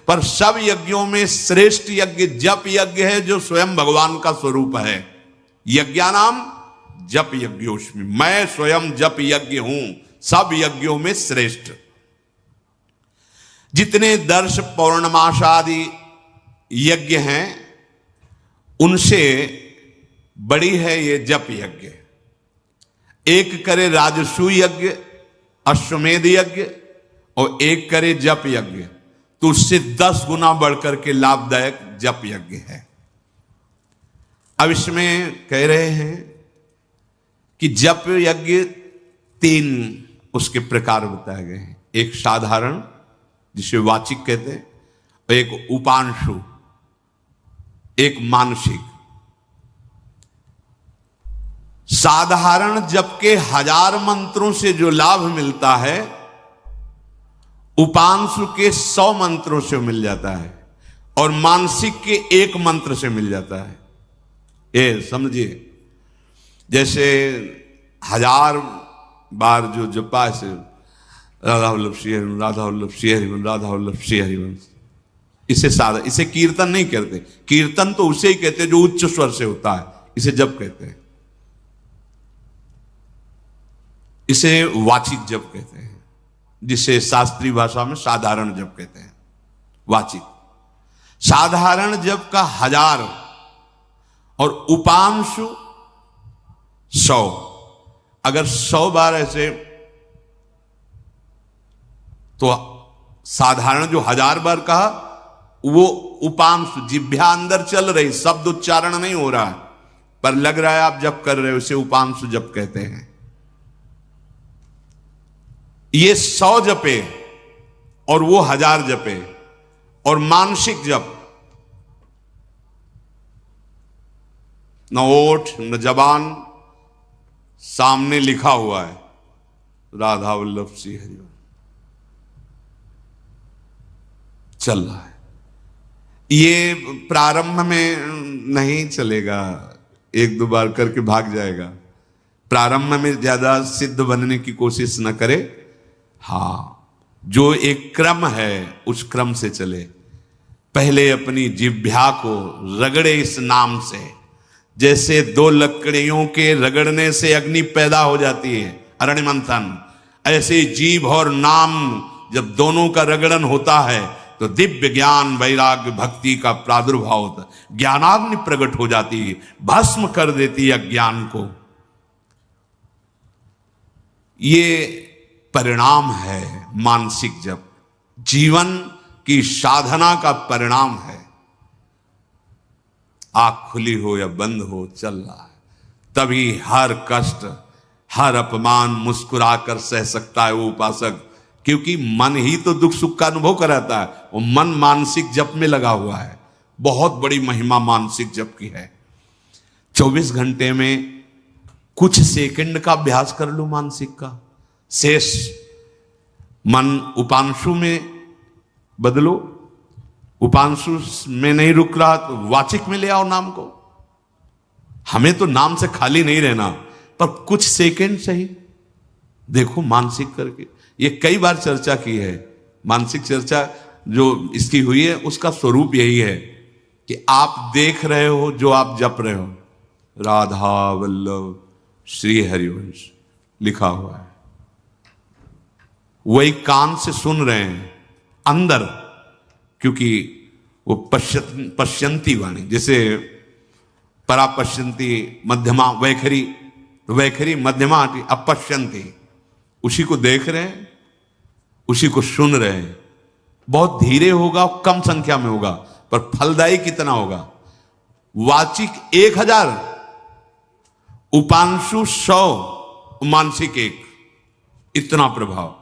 पर सब यज्ञों में श्रेष्ठ यज्ञ जप यज्ञ है, जो स्वयं भगवान का स्वरूप है। यज्ञानाम जप यज्ञोस्मि, मैं स्वयं जप यज्ञ हूं, सब यज्ञों में श्रेष्ठ। जितने दर्श पौर्णमासादि यज्ञ हैं उनसे बड़ी है ये जप यज्ञ। एक करे राजसूय यज्ञ, अश्वमेध यज्ञ, और एक करे जप यज्ञ, तो उससे 10 गुना बढ़कर के लाभदायक जप यज्ञ है। अब इसमें कह रहे हैं कि जप यज्ञ 3 उसके प्रकार बताए गए हैं। एक साधारण, जिसे वाचिक कहते हैं, और एक उपांशु, एक मानसिक। साधारण जप के 1000 मंत्रों से जो लाभ मिलता है, उपांशु के 100 मंत्रों से मिल जाता है, और मानसिक के 1 मंत्र से मिल जाता है। ये समझिए, जैसे 1000 बार जो जपा है, राधा वल्लभ श्री हरिवंश, राधा वल्लभ श्री हरिवंश, राधा वल्लभ श्री हरिवंश, इसे साधा, इसे कीर्तन नहीं कहते। कीर्तन तो उसे ही कहते जो उच्च स्वर से होता है, इसे जप कहते हैं। इसे वाचिक जप कहते हैं, जिसे शास्त्रीय भाषा में साधारण जप कहते हैं। वाचिक साधारण जप का 1000 और उपांशु 100। अगर 100 बार ऐसे, तो साधारण जो 1000 बार कहा वो उपांशु, जिह्वा अंदर चल रही, शब्द उच्चारण नहीं हो रहा है पर लग रहा है आप जप कर रहे हो, उसे उपांशु जप कहते हैं। ये 100 जपे और वो 1000 जपे। और मानसिक जप, न ओठ न जबान, सामने लिखा हुआ है राधा वल्लभ श्री हरिवंश, चल रहा है। ये प्रारंभ में नहीं चलेगा, 1-2 बार करके भाग जाएगा। प्रारंभ में ज्यादा सिद्ध बनने की कोशिश न करे। हाँ, जो एक क्रम है उस क्रम से चले। पहले अपनी जिह्वा को रगड़े इस नाम से, जैसे 2 लकड़ियों के रगड़ने से अग्नि पैदा हो जाती है, अरण्य मंथन, ऐसे जीभ और नाम जब दोनों का रगड़न होता है तो दिव्य ज्ञान वैराग्य भक्ति का प्रादुर्भाव होता है। ज्ञानाग्नि प्रकट हो जाती है, भस्म कर देती है अज्ञान को। ये परिणाम है मानसिक जप, जीवन की साधना का परिणाम है। आंख खुली हो या बंद हो, चल रहा है, तभी हर कष्ट हर अपमान मुस्कुराकर सह सकता है वो उपासक, क्योंकि मन ही तो दुख सुख का अनुभव कराता है। वो मन मानसिक जप में लगा हुआ है। बहुत बड़ी महिमा मानसिक जप की है। 24 घंटे में कुछ सेकंड का अभ्यास कर लो मानसिक का, शेष मन उपांशु में बदलो। उपांशु में नहीं रुक रहा तो वाचिक में ले आओ नाम को। हमें तो नाम से खाली नहीं रहना, पर कुछ सेकंड सही देखो मानसिक करके। ये कई बार चर्चा की है, मानसिक चर्चा जो इसकी हुई है उसका स्वरूप यही है कि आप देख रहे हो जो आप जप रहे हो, राधा वल्लभ श्री हरिवंश लिखा हुआ है, वही कान से सुन रहे हैं अंदर, क्योंकि वो पश्यंती वाणी, जैसे परा पश्यंती मध्यमा वैखरी, वैखरी मध्यमा अपश्यंती, उसी को देख रहे हैं, उसी को सुन रहे हैं। बहुत धीरे होगा, कम संख्या में होगा, पर फलदायी कितना होगा। वाचिक 1000, उपांशु 100, मानसिक 1, इतना प्रभाव।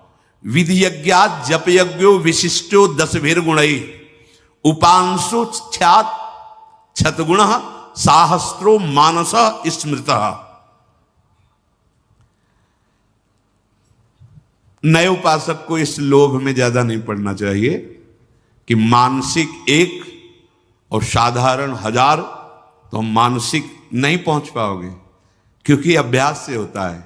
विधि यज्ञात जप यज्ञो विशिष्टो 10 गुणई, उपांशु 6 गुण साहस्रो मानस स्मृत। नए उपासक को इस लोभ में ज्यादा नहीं पड़ना चाहिए कि मानसिक 1 और साधारण 1000, तो हम मानसिक नहीं पहुंच पाओगे, क्योंकि अभ्यास से होता है।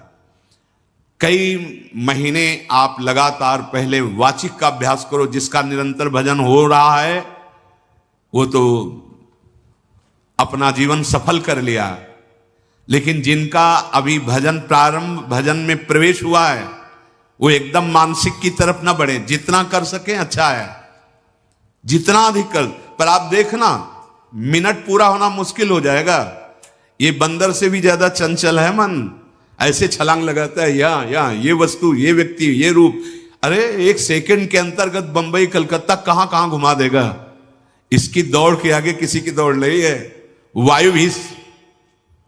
कई महीने आप लगातार पहले वाचिक का अभ्यास करो। जिसका निरंतर भजन हो रहा है वो तो अपना जीवन सफल कर लिया, लेकिन जिनका अभी भजन में प्रवेश हुआ है वो एकदम मानसिक की तरफ ना बढ़े। जितना कर सके अच्छा है, जितना अधिक कर। पर आप देखना मिनट पूरा होना मुश्किल हो जाएगा। ये बंदर से भी ज्यादा चंचल है मन, ऐसे छलांग लगाता है या ये वस्तु, ये व्यक्ति, ये रूप। अरे एक सेकंड के अंतर्गत बंबई कलकत्ता कहां कहां घुमा देगा। इसकी दौड़ के आगे किसी की दौड़ नहीं है। वायु भी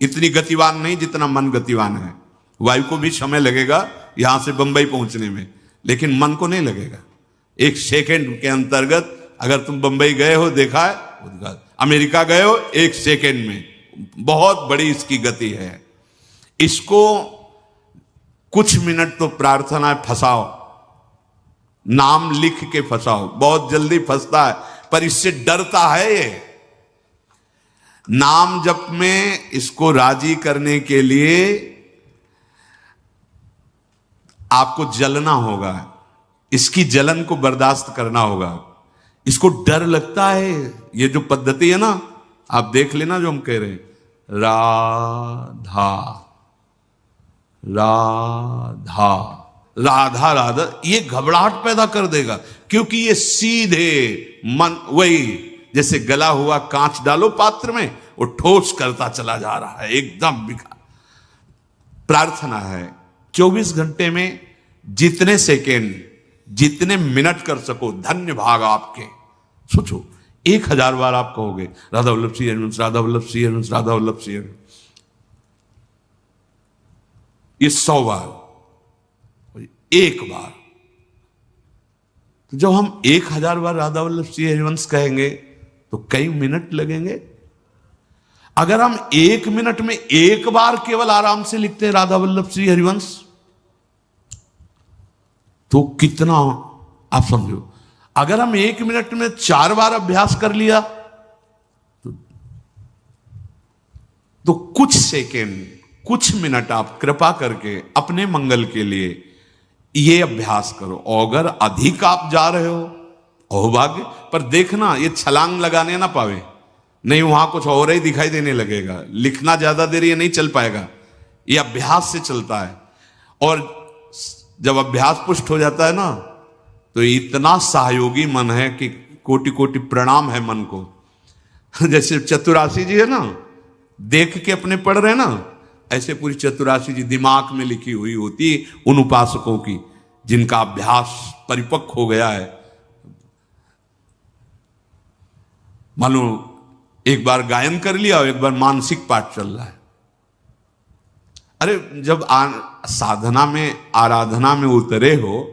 इतनी गतिवान नहीं जितना मन गतिवान है। वायु को भी समय लगेगा यहां से बंबई पहुंचने में, लेकिन मन को नहीं लगेगा। एक सेकंड के अंतर्गत अगर तुम बंबई गए हो, देखा है, अमेरिका गए हो, एक सेकंड में बहुत बड़ी इसकी गति है। इसको कुछ मिनट तो प्रार्थना है फंसाओ, नाम लिख के फंसाओ। बहुत जल्दी फंसता है, पर इससे डरता है ये। नाम जप में इसको राजी करने के लिए आपको जलना होगा, इसकी जलन को बर्दाश्त करना होगा। इसको डर लगता है। ये जो पद्धति है ना, आप देख लेना जो हम कह रहे हैं, राधा राधा राधा राधा, ये घबराहट पैदा कर देगा, क्योंकि ये सीधे मन, वही जैसे गला हुआ कांच डालो पात्र में, वो ठोस करता चला जा रहा है, एकदम बिखा। प्रार्थना है 24 घंटे में जितने सेकेंड, जितने मिनट कर सको, धन्य भाग आपके। सोचो 1000 बार आप कहोगे राधा वल्लभ श्री हरिवंश, राधा वल्लभ श्री हरिवंश, राधा वल्लभ श्री हरिवंश। ये 100 बार, एक बार। तो जब हम 1000 बार राधा वल्लभ श्री हरिवंश कहेंगे तो कई मिनट लगेंगे। अगर हम 1 मिनट में एक बार केवल आराम से लिखते हैं राधा वल्लभ श्री हरिवंश, तो कितना, आप समझो। अगर हम 1 मिनट में 4 बार अभ्यास कर लिया तो कुछ सेकेंड, कुछ मिनट आप कृपा करके अपने मंगल के लिए ये अभ्यास करो। अगर अधिक आप जा रहे हो, अहोभाग्य, पर देखना ये छलांग लगाने ना पावे, नहीं वहां कुछ और ही दिखाई देने लगेगा। लिखना ज्यादा देर ये नहीं चल पाएगा, ये अभ्यास से चलता है। और जब अभ्यास पुष्ट हो जाता है ना, तो इतना सहयोगी मन है कि कोटि कोटि प्रणाम है मन को। जैसे चतुराशी जी है ना, देख के अपने पढ़ रहे ना, ऐसे पूरी चतुराशी जी दिमाग में लिखी हुई होती उन उपासकों की जिनका अभ्यास परिपक्व हो गया है। मानो एक बार गायन कर लिया और एक बार मानसिक पाठ चल रहा है। अरे जब साधना में, आराधना में उतरे हो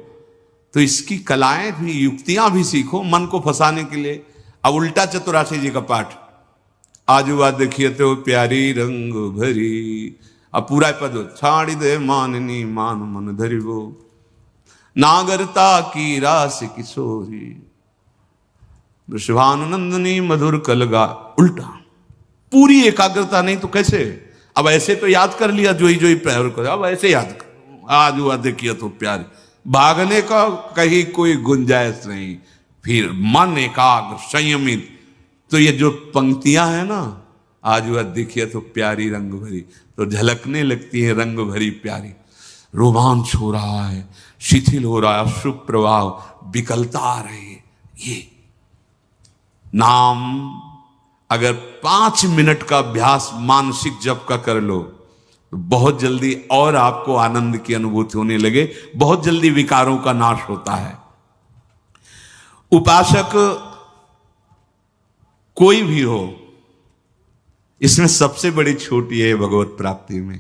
तो इसकी कलाएं भी, युक्तियां भी सीखो मन को फंसाने के लिए। अब उल्टा चतुराशी जी का पाठ, आजू बात देखिए तो प्यारी रंग भरी, अब पूरा पद छाड़ी दे माननी मान मन धरी वो, नागरता की रास किशोरी, वृषभानुनंदनी मधुर कलगा। उल्टा, पूरी एकाग्रता नहीं तो कैसे। अब ऐसे तो याद कर लिया जोई जोई पैर को, अब ऐसे याद कर, आज हुआ देखिए तो प्यारे, भागने का कहीं कोई गुंजाइश नहीं। फिर मन एकाग्र संयमित। तो ये जो पंक्तियां हैं ना, आज वह देखिए तो प्यारी रंग भरी, तो झलकने लगती है रंग भरी प्यारी। रोमांच हो रहा है, शिथिल हो रहा है, शुभ प्रभाव, विकलता आ रही है। ये नाम अगर 5 मिनट का अभ्यास मानसिक जप का कर लो तो बहुत जल्दी और आपको आनंद की अनुभूति होने लगे, बहुत जल्दी विकारों का नाश होता है। उपासक कोई भी हो, इसमें सबसे बड़ी छूट यह है भगवत प्राप्ति में,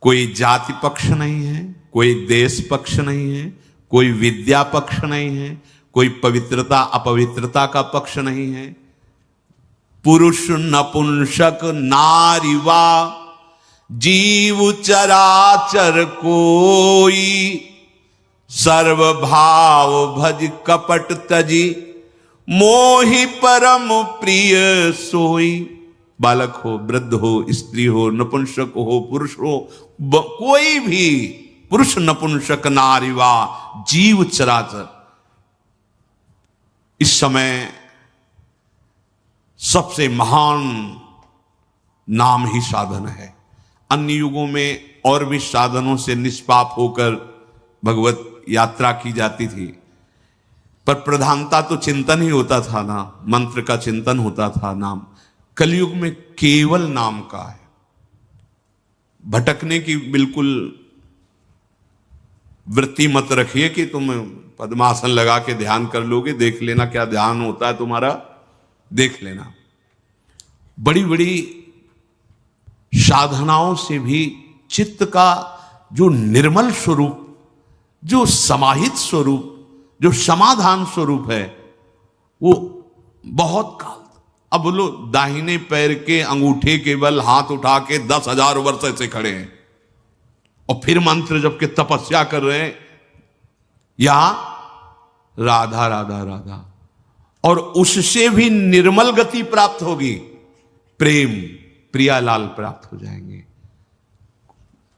कोई जाति पक्ष नहीं है, कोई देश पक्ष नहीं है, कोई विद्या पक्ष नहीं है, कोई पवित्रता अपवित्रता का पक्ष नहीं है। पुरुष नपुंसक नारीवा जीव चराचर कोई, सर्वभाव भज कपट तजी, मोहि परम प्रिय सोई। बालक हो, वृद्ध हो, स्त्री हो, नपुंसक हो, पुरुष हो, कोई भी पुरुष नपुंसक नारीवा जीव चराचर। इस समय सबसे महान नाम ही साधन है। अन्य युगों में और भी साधनों से निष्पाप होकर भगवत यात्रा की जाती थी, पर प्रधानता तो चिंतन ही होता था ना, मंत्र का चिंतन होता था। नाम कलयुग में केवल नाम का है। भटकने की बिल्कुल वृत्ति मत रखिए कि तुम पद्मासन लगा के ध्यान कर लोगे, देख लेना क्या ध्यान होता है तुम्हारा, देख लेना। बड़ी बड़ी साधनाओं से भी चित्त का जो निर्मल स्वरूप, जो समाहित स्वरूप, जो समाधान स्वरूप है, वो बहुत काल। अब बोलो, दाहिने पैर के अंगूठे के बल हाथ उठा के 10,000 वर्ष से खड़े हैं और फिर मंत्र जब के तपस्या कर रहे हैं, यहां राधा राधा राधा, और उससे भी निर्मल गति प्राप्त होगी, प्रेम प्रियालाल प्राप्त हो जाएंगे।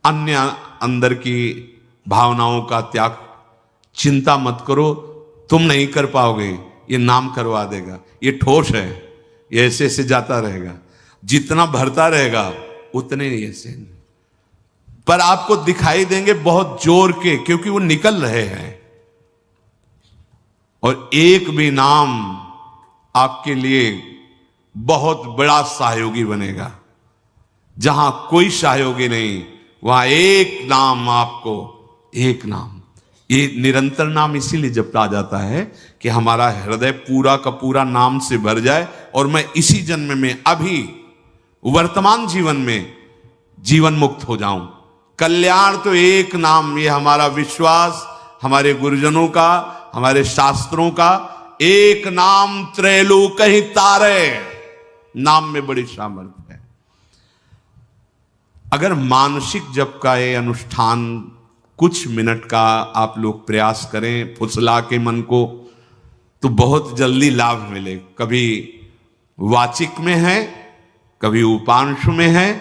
अन्य अंदर की भावनाओं का त्याग, चिंता मत करो, तुम नहीं कर पाओगे, ये नाम करवा देगा। ये ठोस है, ये ऐसे ऐसे जाता रहेगा, जितना भरता रहेगा उतने ही ऐसे, पर आपको दिखाई देंगे बहुत जोर के, क्योंकि वो निकल रहे हैं। और एक भी नाम आपके लिए बहुत बड़ा सहयोगी बनेगा। जहां कोई सहयोगी नहीं, वहां एक नाम आपको, एक नाम। ये निरंतर नाम इसीलिए जपा जाता है कि हमारा हृदय पूरा का पूरा नाम से भर जाए और मैं इसी जन्म में, अभी वर्तमान जीवन में जीवन मुक्त हो जाऊं। कल्याण तो एक नाम, ये हमारा विश्वास, हमारे गुरुजनों का, हमारे शास्त्रों का, एक नाम त्रैलोक ही तारे। नाम में बड़ी सामर्थ्य है। अगर मानसिक जप का ये अनुष्ठान कुछ मिनट का आप लोग प्रयास करें फुसला के मन को, तो बहुत जल्दी लाभ मिले। कभी वाचिक में है, कभी उपांशु में है,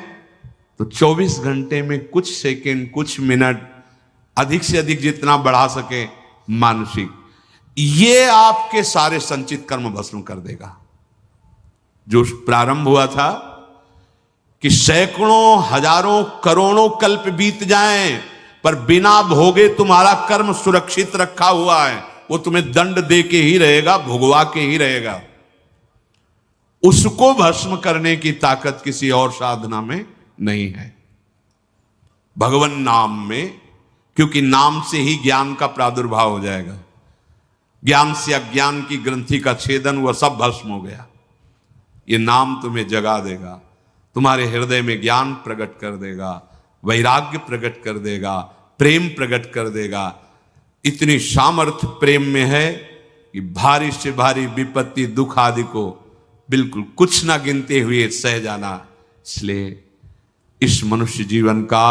तो 24 घंटे में कुछ सेकंड, कुछ मिनट, अधिक से अधिक जितना बढ़ा सके मानसिक, ये आपके सारे संचित कर्म भस्म कर देगा। जो प्रारंभ हुआ था कि सैकड़ों, हजारों, करोड़ों कल्प बीत जाएं, पर बिना भोगे तुम्हारा कर्म सुरक्षित रखा हुआ है, वो तुम्हें दंड दे के ही रहेगा, भुगवा के ही रहेगा। उसको भस्म करने की ताकत किसी और साधना में नहीं है, भगवान नाम में, क्योंकि नाम से ही ज्ञान का प्रादुर्भाव हो जाएगा। ज्ञान से अज्ञान की ग्रंथि का छेदन, वह सब भस्म हो गया। ये नाम तुम्हें जगा देगा, तुम्हारे हृदय में ज्ञान प्रकट कर देगा, वैराग्य प्रकट कर देगा, प्रेम प्रकट कर देगा। इतनी सामर्थ्य प्रेम में है कि भारी से भारी विपत्ति, दुख आदि को बिल्कुल कुछ ना गिनते हुए सह जाना। इसलिए इस मनुष्य जीवन का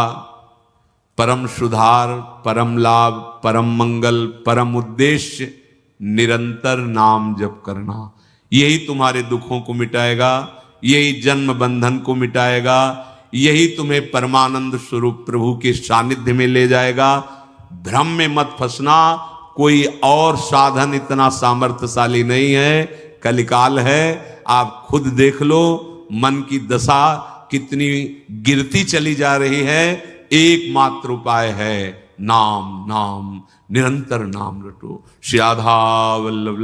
परम सुधार, परम लाभ, परम मंगल, परम उद्देश्य निरंतर नाम जप करना। यही तुम्हारे दुखों को मिटाएगा, यही जन्म बंधन को मिटाएगा, यही तुम्हें परमानंद स्वरूप प्रभु के सानिध्य में ले जाएगा। भ्रम में मत फंसना, कोई और साधन इतना सामर्थ्यशाली नहीं है। कलिकाल है, आप खुद देख लो, मन की दशा कितनी गिरती चली जा रही है। एकमात्र उपाय है नाम, नाम, निरंतर नाम रटो। श्री राधा वल्लभ।